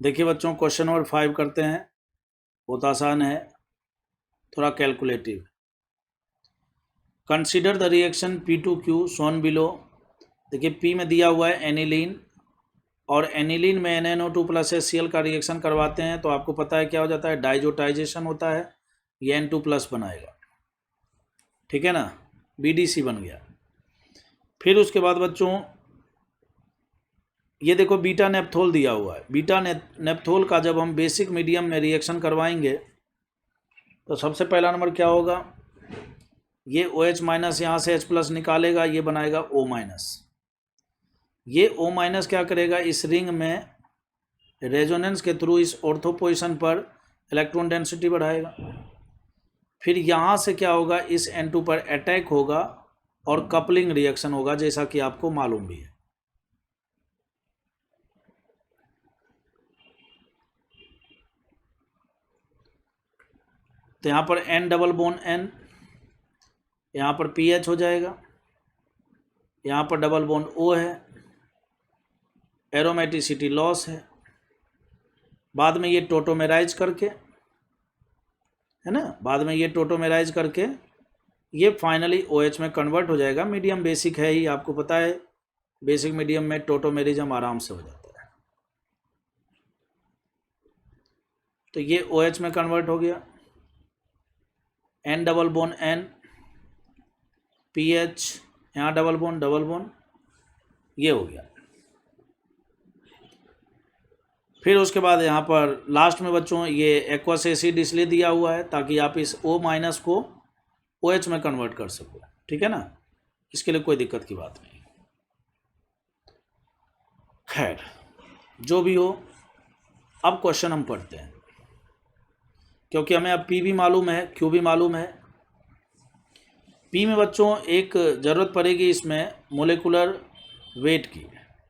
देखिए बच्चों, question number 5 करते हैं। बहुत आसान है, थोड़ा calculative. Consider the reaction P2Q shown below. देखिए P में दिया हुआ है एनिलीन, और एनिलीन में NaNO2 प्लस HCl का रिएक्शन करवाते हैं तो आपको पता है क्या हो जाता है, डाइजोटाइजेशन होता है, ये N2 प्लस बनाएगा। ठीक है ना, BDC बन गया। फिर उसके बाद बच्चों ये देखो बीटा नेप्थोल दिया हुआ है। बीटा नेप्थोल का जब हम बेसिक मीडियम में रिएक्शन करवाएंगे तो सबसे पहला नंबर क्या होगा, ये OH माइनस यहाँ से H प्लस निकालेगा, ये बनाएगा O माइनस। ये O माइनस क्या करेगा, इस रिंग में रेजोनेंस के थ्रू इस ऑर्थो पोजिशन पर इलेक्ट्रॉन डेंसिटी बढ़ाएगा। फिर यहाँ से क्या होगा, इस N2 पर अटैक होगा और कपलिंग रिएक्शन होगा, जैसा कि आपको मालूम भी है। तो यहाँ पर N डबल बोन N, यहाँ पर PH हो जाएगा, यहाँ पर डबल बोन O है, एरोमेटिसिटी लॉस है। बाद में ये टोटोमेराइज करके, है ना, बाद में ये टोटोमेराइज करके ये फाइनली OH में कन्वर्ट हो जाएगा। मीडियम बेसिक है ही, आपको पता है बेसिक मीडियम में टोटोमेरिज्म आराम से हो जाता है। तो ये OH में कन्वर्ट हो गया, N double bond N, PH, यहाँ डबल बोन, ये हो गया। फिर उसके बाद यहाँ पर लास्ट में बच्चों ये एक्वस एसिड इसलिए दिया हुआ है ताकि आप इस O माइनस को OH में कन्वर्ट कर सको। ठीक है ना, इसके लिए कोई दिक्कत की बात नहीं। खैर जो भी हो, अब क्वेश्चन हम पढ़ते हैं, क्योंकि हमें अब P भी मालूम है, Q भी मालूम है। P में बच्चों एक ज़रूरत पड़ेगी इसमें मोलेकुलर वेट की।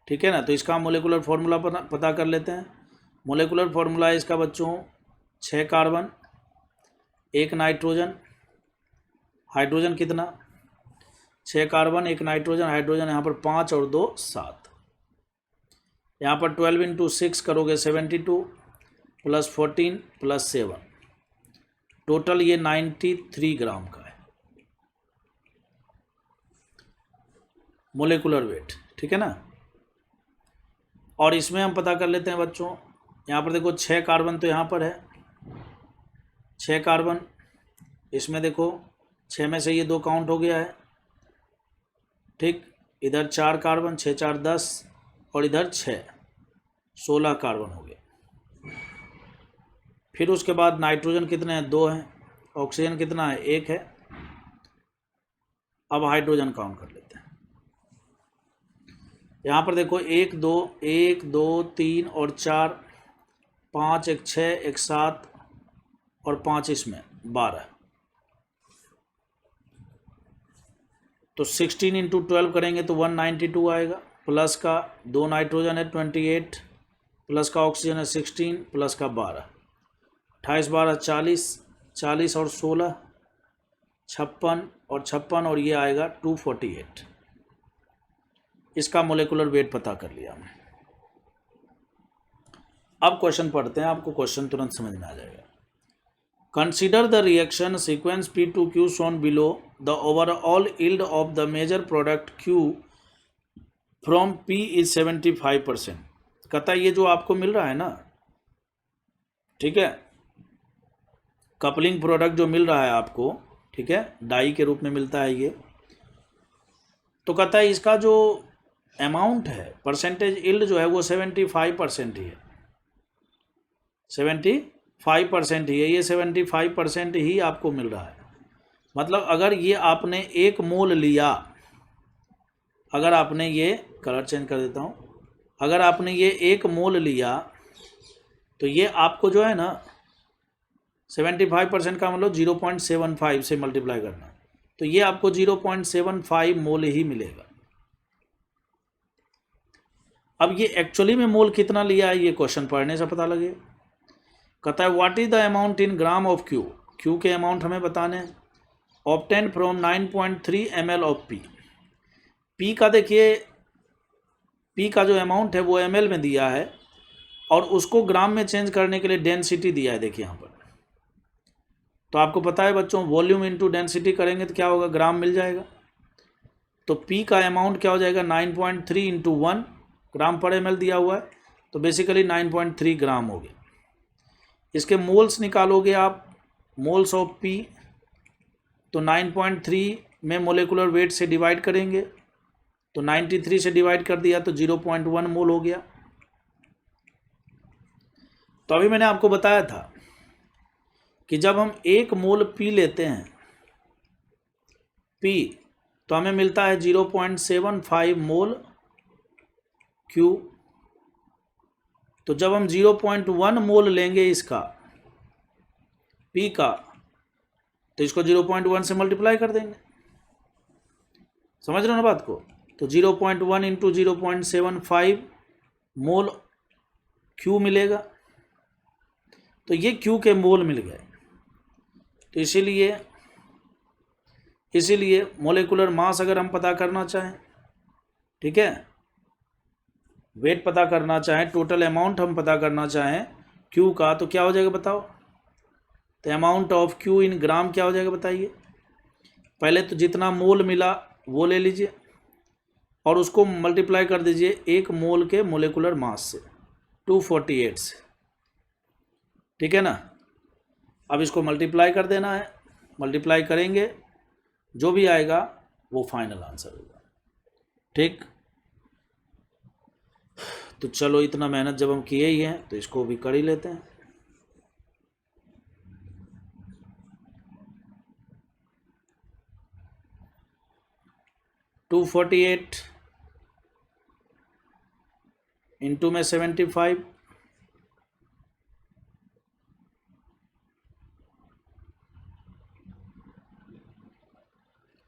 ठीक है ना, तो इसका मोलेकुलर फॉर्मूला पता कर लेते हैं। मोलेकुलर फॉर्मूला है इसका बच्चों 6 कार्बन 1 नाइट्रोजन, हाइड्रोजन कितना, 6 कार्बन 1 नाइट्रोजन, हाइड्रोजन यहाँ पर 5 और 2 7। यहाँ पर 12 × 6 करोगे 72 प्लस 14 प्लस 7, टोटल ये 93 ग्राम का है मोलेकुलर वेट। ठीक है ना, और इसमें हम पता कर लेते हैं बच्चों, यहाँ पर देखो 6 कार्बन तो यहाँ पर है, 6 कार्बन, इसमें देखो 6 में से ये 2 काउंट हो गया है। ठीक, इधर 4 कार्बन, 6 4 10, और इधर 6 16 कार्बन हो गया। फिर उसके बाद नाइट्रोजन कितने हैं, 2 हैं, ऑक्सीजन कितना है, 1 है। अब हाइड्रोजन काउंट कर लेते हैं। यहाँ पर देखो 1 2 3 और 4, 5 1 6 1 7 और 5 इसमें 12, तो 16 × 12 करेंगे तो 192 आएगा। प्लस का 2 नाइट्रोजन है 28, प्लस का ऑक्सीजन है 16, प्लस का 12, 28 12 40, 40 और 16 56 और 56, और ये आएगा 248। इसका मोलेकुलर वेट पता कर लिया हमने। अब क्वेश्चन पढ़ते हैं, आपको क्वेश्चन तुरंत समझ में आ जाएगा। Consider the reaction sequence P2Q shown below, the overall yield of the major product Q from P is 75%। कहता है ये जो आपको मिल रहा है ना, ठीक है, कपलिंग प्रोडक्ट जो मिल रहा है आपको, ठीक है, डाई के रूप में मिलता है ये, तो कहता है इसका जो अमाउंट है, परसेंटेज यील्ड जो है वो 75% ही है, 75% ही है, ये 75% ही आपको मिल रहा है। मतलब अगर ये आपने 1 मोल लिया, अगर आपने ये, कलर चेंज कर देता हूँ, अगर आपने ये 1 मोल लिया तो ये आपको जो है ना 75% का मतलब 0.75 से मल्टीप्लाई करना, तो ये आपको 0.75 मोल ही मिलेगा। अब ये एक्चुअली में मोल कितना लिया है ये क्वेश्चन पढ़ने से पता लगे। कहता है what is the amount in gram of Q, Q के अमाउंट हमें बताने हैं। Obtain from 9.3 ml of P का देखिए P का जो अमाउंट है वो ml में दिया है, और उसको ग्राम में चेंज करने के लिए डेंसिटी दिया है, देखिए यहाँ पर। तो आपको पता है बच्चों, वॉल्यूम इंटू डेंसिटी करेंगे तो क्या होगा, ग्राम मिल जाएगा। तो P का अमाउंट क्या हो जाएगा, 9.3 इंटू 1 ग्राम पर ml दिया हुआ है, तो बेसिकली 9.3 ग्राम हो गया। इसके मोल्स निकालोगे आप, मोल्स ऑफ P, तो 9.3 में मोलेकुलर वेट से डिवाइड करेंगे, तो 93 से डिवाइड कर दिया तो 0.1 मोल हो गया। तो अभी मैंने आपको बताया था कि जब हम 1 मोल P लेते हैं P, तो हमें मिलता है 0.75 मोल Q। तो जब हम 0.1 मोल लेंगे इसका P का, तो इसको 0.1 से मल्टीप्लाई कर देंगे। समझ रहे हो ना बात को। तो 0.1 इंटू 0.75 मोल Q मिलेगा। तो ये Q के मोल मिल गए। तो इसीलिए मोलेकुलर मास अगर हम पता करना चाहें, ठीक है, वेट पता करना चाहें, टोटल अमाउंट हम पता करना चाहें Q का, तो क्या हो जाएगा बताओ। तो अमाउंट ऑफ Q इन ग्राम क्या हो जाएगा बताइए। पहले तो जितना मोल मिला वो ले लीजिए और उसको मल्टीप्लाई कर दीजिए 1 मोल के मोलेकुलर मास से, 248 से, ठीक है ना। अब इसको मल्टीप्लाई कर देना है, मल्टीप्लाई करेंगे जो भी आएगा वो फाइनल आंसर होगा, ठीक। तो चलो, इतना मेहनत जब हम किए ही हैं तो इसको भी कर ही लेते हैं। टू 48 इंटू में 75,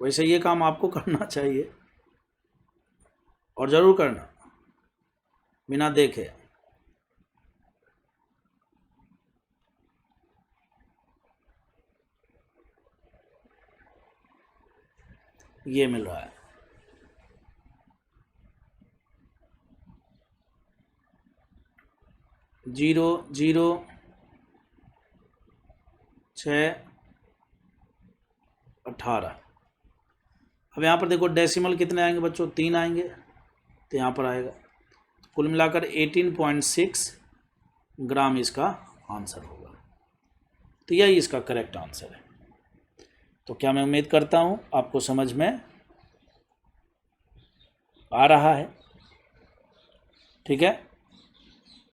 वैसे ये काम आपको करना चाहिए और ज़रूर करना बिना देखे। ये मिल रहा है 0.00618। अब यहाँ पर देखो डेसिमल कितने आएंगे बच्चों, 3 आएंगे, तो यहाँ पर आएगा कुल मिलाकर 18.6 ग्राम इसका आंसर होगा। तो यही इसका करेक्ट आंसर है। तो क्या मैं उम्मीद करता हूँ आपको समझ में आ रहा है, ठीक है।